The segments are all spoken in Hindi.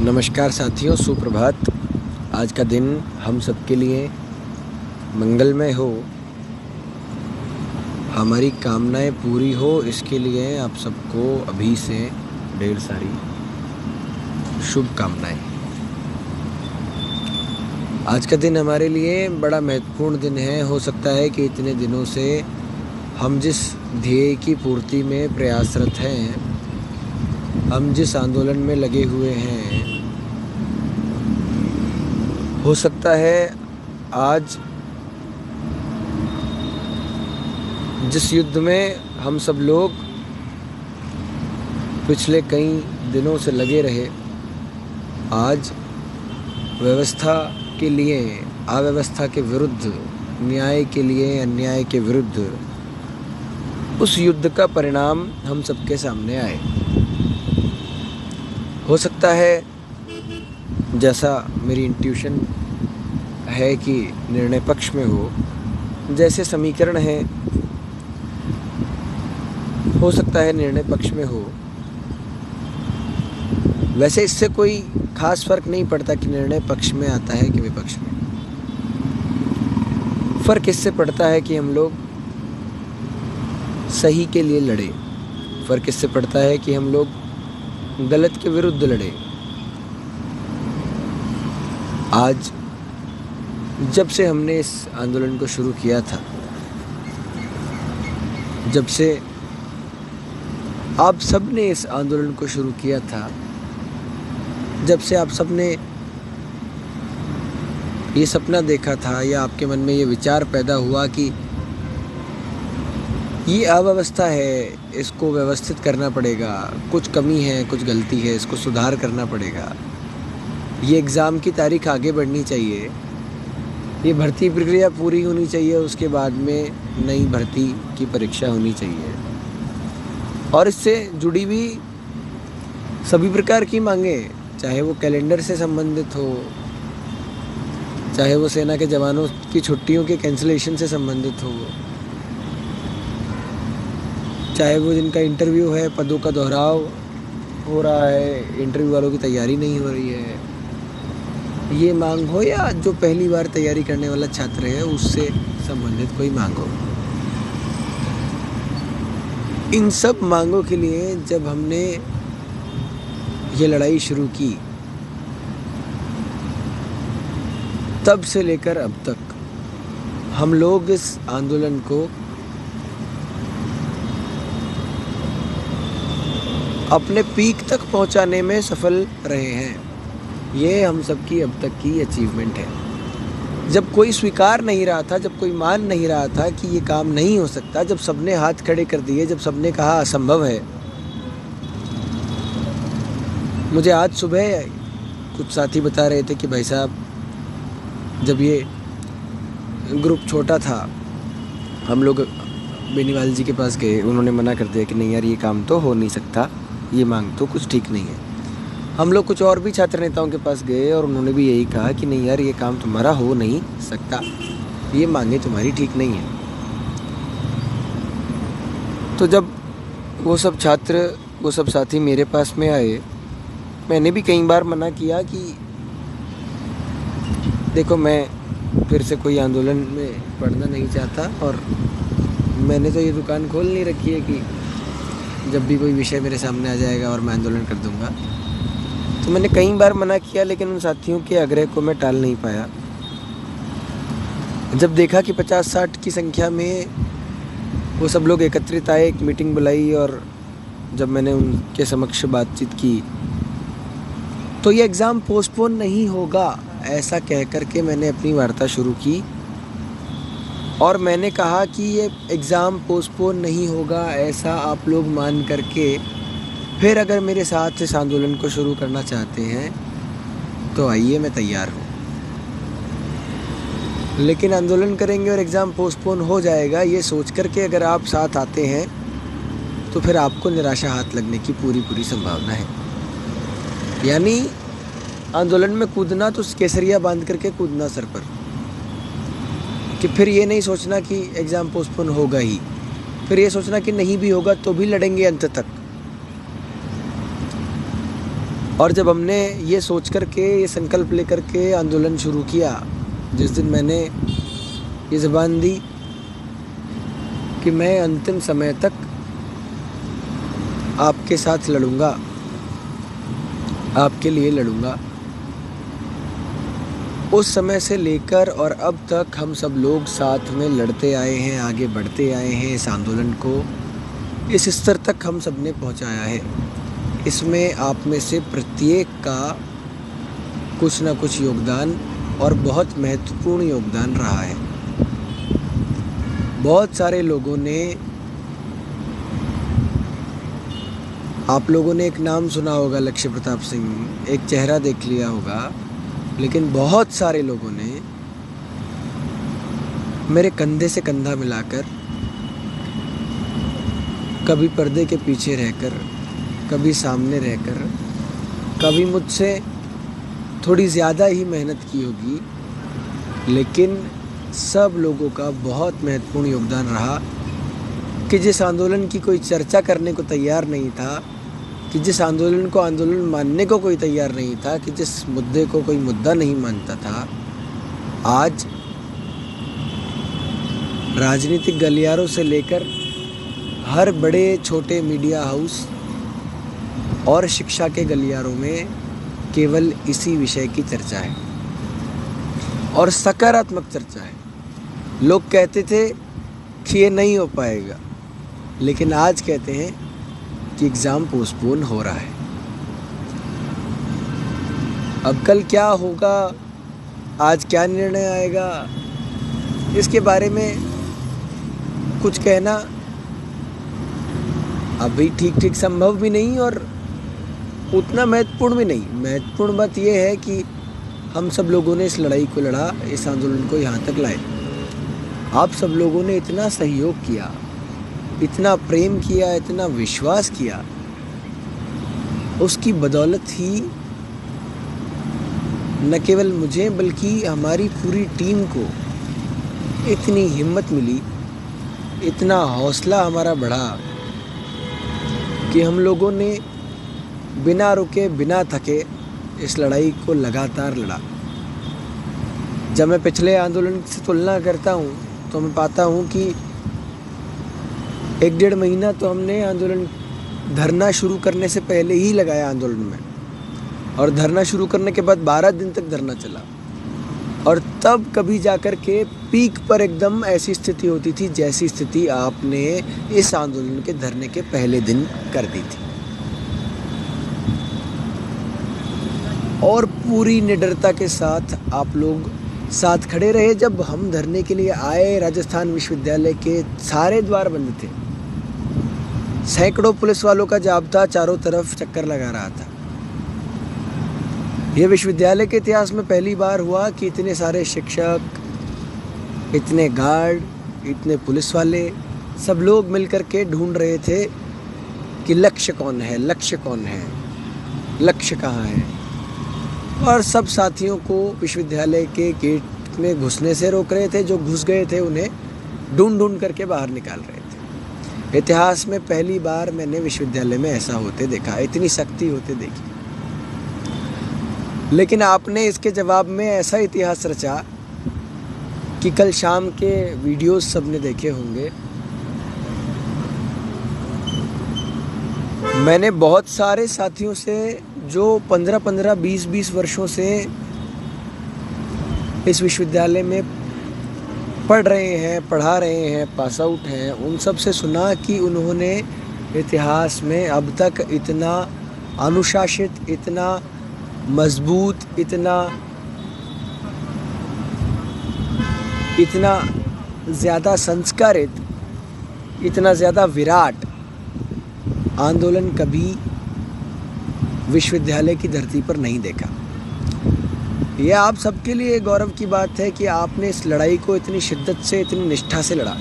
नमस्कार साथियों, सुप्रभात। आज का दिन हम सबके लिए मंगलमय हो, हमारी कामनाएं पूरी हो, इसके लिए आप सबको अभी से ढेर सारी शुभकामनाएं। आज का दिन हमारे लिए बड़ा महत्वपूर्ण दिन है। हो सकता है कि इतने दिनों से हम जिस ध्येय की पूर्ति में प्रयासरत हैं, हम जिस आंदोलन में लगे हुए हैं, हो सकता है आज जिस युद्ध में हम सब लोग पिछले कई दिनों से लगे रहे, आज व्यवस्था के लिए, अव्यवस्था के विरुद्ध, न्याय के लिए अन्याय के विरुद्ध उस युद्ध का परिणाम हम सबके सामने आए। हो सकता है, जैसा मेरी इंट्यूशन है, कि निर्णय पक्ष में हो, जैसे समीकरण है, हो सकता है निर्णय पक्ष में हो। वैसे इससे कोई खास फर्क नहीं पड़ता कि निर्णय पक्ष में आता है कि विपक्ष में। फर्क इससे पड़ता है कि हम लोग सही के लिए लड़े। फर्क इससे पड़ता है कि हम लोग गलत के विरुद्ध लड़े। आज जब से हमने इस आंदोलन को शुरू किया था, जब से आप सब ने इस आंदोलन को शुरू किया था, जब से आप सब ने ये सपना देखा था या आपके मन में ये विचार पैदा हुआ कि ये अव्यवस्था है, इसको व्यवस्थित करना पड़ेगा, कुछ कमी है, कुछ गलती है, इसको सुधार करना पड़ेगा, ये एग्ज़ाम की तारीख आगे बढ़नी चाहिए, ये भर्ती प्रक्रिया पूरी होनी चाहिए, उसके बाद में नई भर्ती की परीक्षा होनी चाहिए, और इससे जुड़ी हुई सभी प्रकार की मांगें, चाहे वो कैलेंडर से संबंधित हो, चाहे वो सेना के जवानों की छुट्टियों के कैंसिलेशन से संबंधित हो, चाहे वो जिनका इंटरव्यू है, पदों का दोहराव हो रहा है, इंटरव्यू वालों की तैयारी नहीं हो रही है, ये मांग हो, या जो पहली बार तैयारी करने वाला छात्र है उससे संबंधित कोई मांग हो। इन सब मांगों के लिए जब हमने ये लड़ाई शुरू की, तब से लेकर अब तक हम लोग इस आंदोलन को अपने पीक तक पहुंचाने में सफल रहे हैं। ये हम सबकी अब तक की अचीवमेंट है। जब कोई स्वीकार नहीं रहा था, जब कोई मान नहीं रहा था कि ये काम नहीं हो सकता, जब सबने हाथ खड़े कर दिए, जब सबने कहा असंभव है। मुझे आज सुबह कुछ साथी बता रहे थे कि भाई साहब, जब ये ग्रुप छोटा था, हम लोग बेनीवाल जी के पास गए, उन्होंने मना कर दिया कि नहीं यार, ये काम तो हो नहीं सकता, ये मांग तो कुछ ठीक नहीं है। हम लोग कुछ और भी छात्र नेताओं के पास गए और उन्होंने भी यही कहा कि नहीं यार, ये काम तुम्हारा हो नहीं सकता, ये मांगे तुम्हारी ठीक नहीं है। तो जब वो सब छात्र, वो सब साथी मेरे पास में आए, मैंने भी कई बार मना किया कि देखो, मैं फिर से कोई आंदोलन में पढ़ना नहीं चाहता, और मैंने तो ये दुकान खोल नहीं रखी है कि जब भी कोई विषय मेरे सामने आ जाएगा और मैं आंदोलन कर दूंगा। तो मैंने कई बार मना किया, लेकिन उन साथियों के आग्रह को मैं टाल नहीं पाया। जब देखा कि 50-60 की संख्या में वो सब लोग एकत्रित आए, एक मीटिंग बुलाई, और जब मैंने उनके समक्ष बातचीत की, तो ये एग्ज़ाम पोस्टपोन नहीं होगा, ऐसा कह कर के मैंने अपनी वार्ता शुरू की। और मैंने कहा कि ये एग्ज़ाम पोस्टपोन नहीं होगा, ऐसा आप लोग मान करके फिर अगर मेरे साथ इस आंदोलन को शुरू करना चाहते हैं तो आइए, मैं तैयार हूँ। लेकिन आंदोलन करेंगे और एग्ज़ाम पोस्टपोन हो जाएगा, ये सोच कर के अगर आप साथ आते हैं तो फिर आपको निराशा हाथ लगने की पूरी संभावना है। यानी आंदोलन में कूदना तो केसरिया बांध करके कूदना सर पर, कि फिर ये नहीं सोचना कि एग्ज़ाम पोस्टपोन होगा ही, फिर ये सोचना कि नहीं भी होगा तो भी लड़ेंगे अंत तक। और जब हमने ये सोच कर के, ये संकल्प लेकर के आंदोलन शुरू किया, जिस दिन मैंने ये ज़बान दी कि मैं अंतिम समय तक आपके साथ लड़ूंगा, आपके लिए लड़ूंगा, उस समय से लेकर और अब तक हम सब लोग साथ में लड़ते आए हैं, आगे बढ़ते आए हैं। इस आंदोलन को इस स्तर तक हम सब ने पहुँचाया है। इसमें आप में से प्रत्येक का कुछ ना कुछ योगदान और बहुत महत्वपूर्ण योगदान रहा है। बहुत सारे लोगों ने, आप लोगों ने एक नाम सुना होगा, लक्ष्य प्रताप सिंह, एक चेहरा देख लिया होगा, लेकिन बहुत सारे लोगों ने मेरे कंधे से कंधा मिलाकर, कभी पर्दे के पीछे रहकर, कभी सामने रहकर, कभी मुझसे थोड़ी ज़्यादा ही मेहनत की होगी, लेकिन सब लोगों का बहुत महत्वपूर्ण योगदान रहा कि जिस आंदोलन की कोई चर्चा करने को तैयार नहीं था, कि जिस आंदोलन को आंदोलन मानने को कोई तैयार नहीं था, कि जिस मुद्दे को कोई मुद्दा नहीं मानता था, आज राजनीतिक गलियारों से लेकर हर बड़े छोटे मीडिया हाउस और शिक्षा के गलियारों में केवल इसी विषय की चर्चा है, और सकारात्मक चर्चा है। लोग कहते थे कि ये नहीं हो पाएगा, लेकिन आज कहते हैं कि एग्ज़ाम पोस्टपोन हो रहा है। अब कल क्या होगा, आज क्या निर्णय आएगा, इसके बारे में कुछ कहना अभी ठीक संभव भी नहीं और उतना महत्वपूर्ण भी नहीं। महत्वपूर्ण बात यह है कि हम सब लोगों ने इस लड़ाई को लड़ा, इस आंदोलन को यहाँ तक लाए। आप सब लोगों ने इतना सहयोग किया, इतना प्रेम किया, इतना विश्वास किया, उसकी बदौलत ही न केवल मुझे बल्कि हमारी पूरी टीम को इतनी हिम्मत मिली, इतना हौसला हमारा बढ़ा कि हम लोगों ने बिना रुके, बिना थके इस लड़ाई को लगातार लड़ा। जब मैं पिछले आंदोलन से तुलना करता हूँ तो मैं पाता हूँ कि 1-1.5 महीना तो हमने आंदोलन धरना शुरू करने से पहले ही लगाया आंदोलन में, और धरना शुरू करने के बाद 12 दिन तक धरना चला, और तब कभी जाकर के पीक पर एकदम ऐसी स्थिति होती थी जैसी स्थिति आपने इस आंदोलन के धरने के पहले दिन कर दी थी। और पूरी निडरता के साथ आप लोग साथ खड़े रहे। जब हम धरने के लिए आए, राजस्थान विश्वविद्यालय के सारे द्वार बंद थे, सैकड़ों पुलिस वालों का जाब्ता चारों तरफ चक्कर लगा रहा था। यह विश्वविद्यालय के इतिहास में पहली बार हुआ कि इतने सारे शिक्षक, इतने गार्ड, इतने पुलिस वाले, सब लोग मिलकर के ढूंढ रहे थे कि लक्ष्य कौन है, लक्ष्य कौन है, लक्ष्य कहाँ है। और सब साथियों को विश्वविद्यालय के गेट में घुसने से रोक रहे थे, जो घुस गए थे उन्हें ढूंढ करके बाहर निकाल रहे थे। इतिहास में पहली बार मैंने विश्वविद्यालय में ऐसा होते देखा, इतनी सख्ती होते देखी। लेकिन आपने इसके जवाब में ऐसा इतिहास रचा कि कल शाम के वीडियोस सबने देखे होंगे। मैंने बहुत सारे साथियों से जो 15-15, 20-20 वर्षों से इस विश्वविद्यालय में पढ़ रहे हैं, पढ़ा रहे हैं, पास आउट हैं, उन सब से सुना कि उन्होंने इतिहास में अब तक इतना अनुशासित, इतना मजबूत, इतना ज़्यादा संस्कारित, इतना ज़्यादा विराट आंदोलन कभी विश्वविद्यालय की धरती पर नहीं देखा। यह आप सबके लिए गौरव की बात है कि आपने इस लड़ाई को इतनी शिद्दत से, इतनी निष्ठा से लड़ा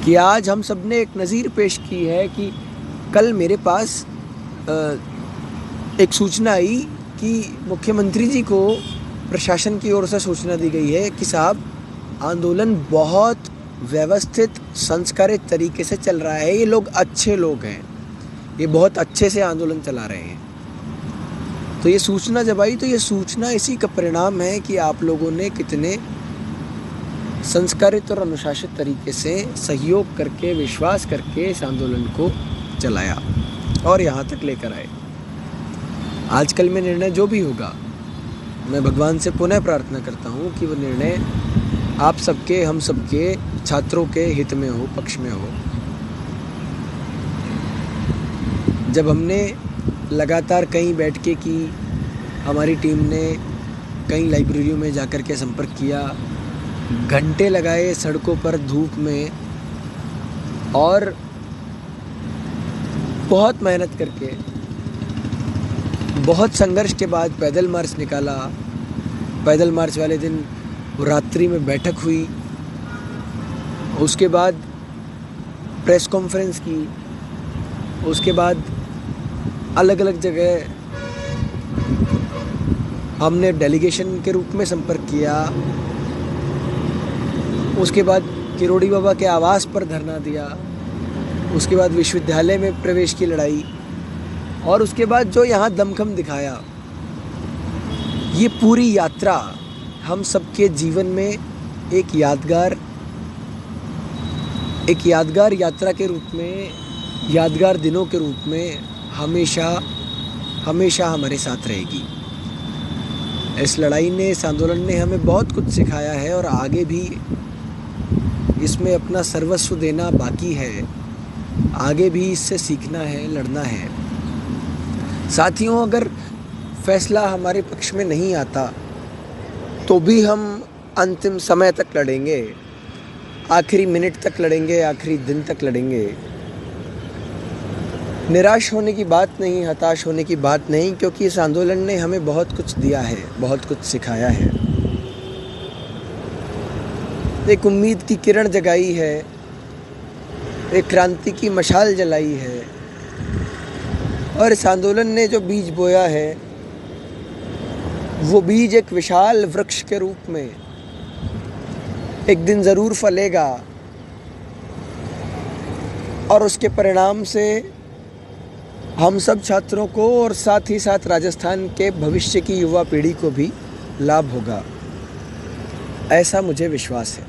कि आज हम सब ने एक नज़ीर पेश की है कि कल मेरे पास एक सूचना आई कि मुख्यमंत्री जी को प्रशासन की ओर से सूचना दी गई है कि साहब आंदोलन बहुत व्यवस्थित, संस्कारित तरीके से चल रहा है, ये लोग अच्छे लोग हैं, ये बहुत अच्छे से आंदोलन चला रहे हैं। तो ये सूचना जब आई तो ये सूचना इसी का परिणाम है कि आप लोगों ने कितने संस्कारित और अनुशासित तरीके से सहयोग करके, विश्वास करके इस आंदोलन को चलाया और यहाँ तक लेकर आए। आजकल में निर्णय जो भी होगा, मैं भगवान से पुनः प्रार्थना करता हूँ कि वो निर्णय आप सबके, हम सबके छात्रों के हित में हो, पक्ष में हो। जब हमने लगातार कई बैठकें की, हमारी टीम ने कई लाइब्रेरियों में जाकर के संपर्क किया, घंटे लगाए सड़कों पर धूप में, और बहुत मेहनत करके, बहुत संघर्ष के बाद पैदल मार्च निकाला। पैदल मार्च वाले दिन रात्रि में बैठक हुई, उसके बाद प्रेस कॉन्फ्रेंस की, उसके बाद अलग अलग जगह हमने डेलीगेशन के रूप में संपर्क किया, उसके बाद किरोड़ी बाबा के आवास पर धरना दिया, उसके बाद विश्वविद्यालय में प्रवेश की लड़ाई, और उसके बाद जो यहाँ दमखम दिखाया। ये पूरी यात्रा हम सबके जीवन में एक यादगार यात्रा के रूप में, यादगार दिनों के रूप में हमेशा हमेशा हमारे साथ रहेगी। इस लड़ाई ने, इस आंदोलन ने हमें बहुत कुछ सिखाया है और आगे भी इसमें अपना सर्वस्व देना बाकी है। आगे भी इससे सीखना है, लड़ना है। साथियों, अगर फैसला हमारे पक्ष में नहीं आता तो भी हम अंतिम समय तक लड़ेंगे, आखिरी मिनट तक लड़ेंगे, आखिरी दिन तक लड़ेंगे। निराश होने की बात नहीं, हताश होने की बात नहीं, क्योंकि इस आंदोलन ने हमें बहुत कुछ दिया है, बहुत कुछ सिखाया है। एक उम्मीद की किरण जगाई है, एक क्रांति की मशाल जलाई है, और इस आंदोलन ने जो बीज बोया है वो बीज एक विशाल वृक्ष के रूप में एक दिन ज़रूर फलेगा, और उसके परिणाम से हम सब छात्रों को और साथ ही साथ राजस्थान के भविष्य की युवा पीढ़ी को भी लाभ होगा, ऐसा मुझे विश्वास है।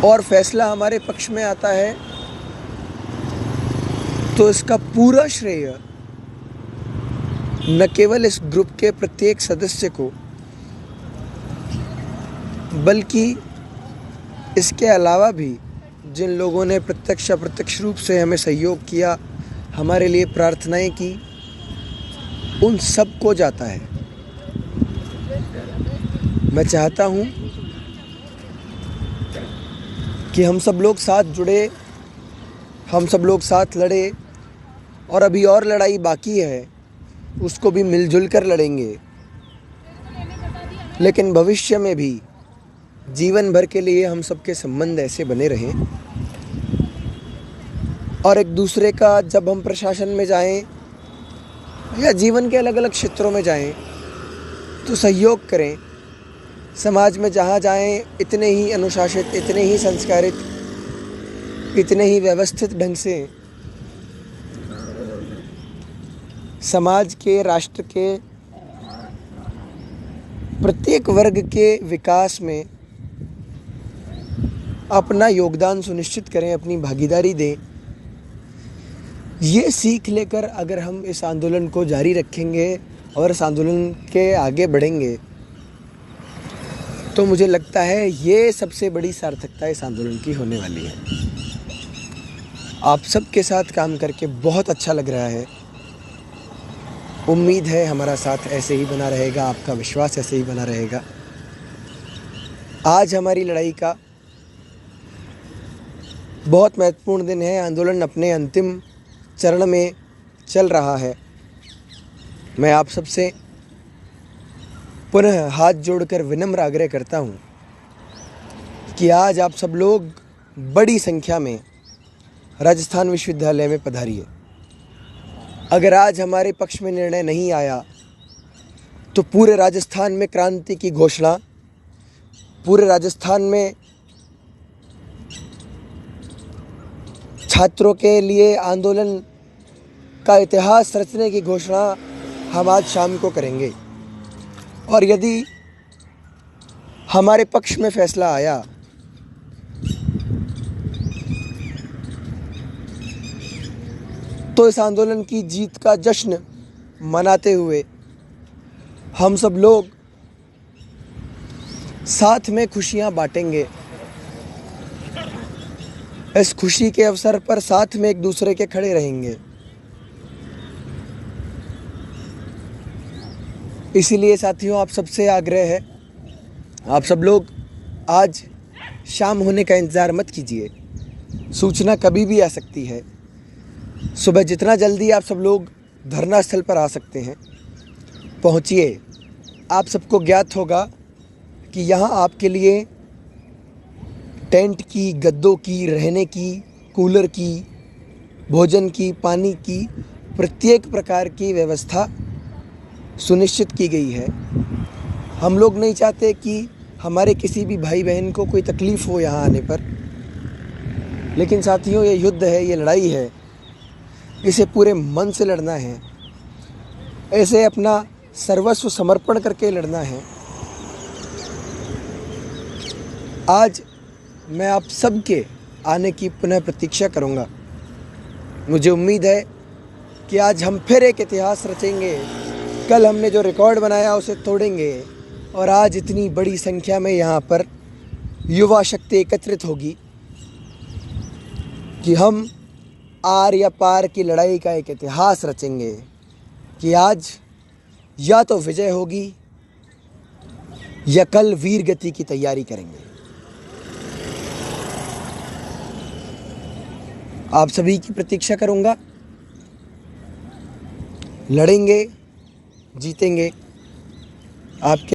और फैसला हमारे पक्ष में आता है तो इसका पूरा श्रेय न केवल इस ग्रुप के प्रत्येक सदस्य को, बल्कि इसके अलावा भी जिन लोगों ने प्रत्यक्ष अप्रत्यक्ष रूप से हमें सहयोग किया, हमारे लिए प्रार्थनाएं की, उन सब को जाता है। मैं चाहता हूं कि हम सब लोग साथ जुड़े, हम सब लोग साथ लड़े, और अभी और लड़ाई बाकी है, उसको भी मिलजुल कर लड़ेंगे। लेकिन भविष्य में भी जीवन भर के लिए हम सबके संबंध ऐसे बने रहें, और एक दूसरे का, जब हम प्रशासन में जाएं या जीवन के अलग अलग क्षेत्रों में जाएं तो सहयोग करें। समाज में जहाँ जाएं इतने ही अनुशासित, इतने ही संस्कारित, इतने ही व्यवस्थित ढंग से समाज के, राष्ट्र के प्रत्येक वर्ग के विकास में अपना योगदान सुनिश्चित करें, अपनी भागीदारी दें। ये सीख लेकर अगर हम इस आंदोलन को जारी रखेंगे और इस आंदोलन के आगे बढ़ेंगे तो मुझे लगता है ये सबसे बड़ी सार्थकता इस आंदोलन की होने वाली है। आप सबके साथ काम करके बहुत अच्छा लग रहा है। उम्मीद है हमारा साथ ऐसे ही बना रहेगा, आपका विश्वास ऐसे ही बना रहेगा। आज हमारी लड़ाई का बहुत महत्वपूर्ण दिन है। आंदोलन अपने अंतिम चरण में चल रहा है। मैं आप सबसे पुनः हाथ जोड़कर विनम्र आग्रह करता हूँ कि आज आप सब लोग बड़ी संख्या में राजस्थान विश्वविद्यालय में पधारिए। अगर आज हमारे पक्ष में निर्णय नहीं आया तो पूरे राजस्थान में क्रांति की घोषणा, पूरे राजस्थान में छात्रों के लिए आंदोलन का इतिहास रचने की घोषणा हम आज शाम को करेंगे। और यदि हमारे पक्ष में फैसला आया तो इस आंदोलन की जीत का जश्न मनाते हुए हम सब लोग साथ में खुशियां बांटेंगे। इस खुशी के अवसर पर साथ में एक दूसरे के खड़े रहेंगे। इसीलिए साथियों, आप सबसे आग्रह है, आप सब लोग आज शाम होने का इंतज़ार मत कीजिए। सूचना कभी भी आ सकती है। सुबह जितना जल्दी आप सब लोग धरना स्थल पर आ सकते हैं, पहुंचिए। आप सबको ज्ञात होगा कि यहाँ आपके लिए टेंट की, गद्दों की, रहने की, कूलर की, भोजन की, पानी की, प्रत्येक प्रकार की व्यवस्था सुनिश्चित की गई है। हम लोग नहीं चाहते कि हमारे किसी भी भाई बहन को कोई तकलीफ़ हो यहाँ आने पर। लेकिन साथियों, ये युद्ध है, ये लड़ाई है, इसे पूरे मन से लड़ना है। ऐसे अपना सर्वस्व समर्पण करके लड़ना है। आज मैं आप सबके आने की पुनः प्रतीक्षा करूंगा। मुझे उम्मीद है कि आज हम फिर एक इतिहास रचेंगे। कल हमने जो रिकॉर्ड बनाया उसे तोड़ेंगे और आज इतनी बड़ी संख्या में यहाँ पर युवा शक्ति एकत्रित होगी कि हम आर या पार की लड़ाई का एक इतिहास रचेंगे कि आज या तो विजय होगी या कल वीर गति की तैयारी करेंगे। आप सभी की प्रतीक्षा करूंगा। लड़ेंगे, जीतेंगे। आपके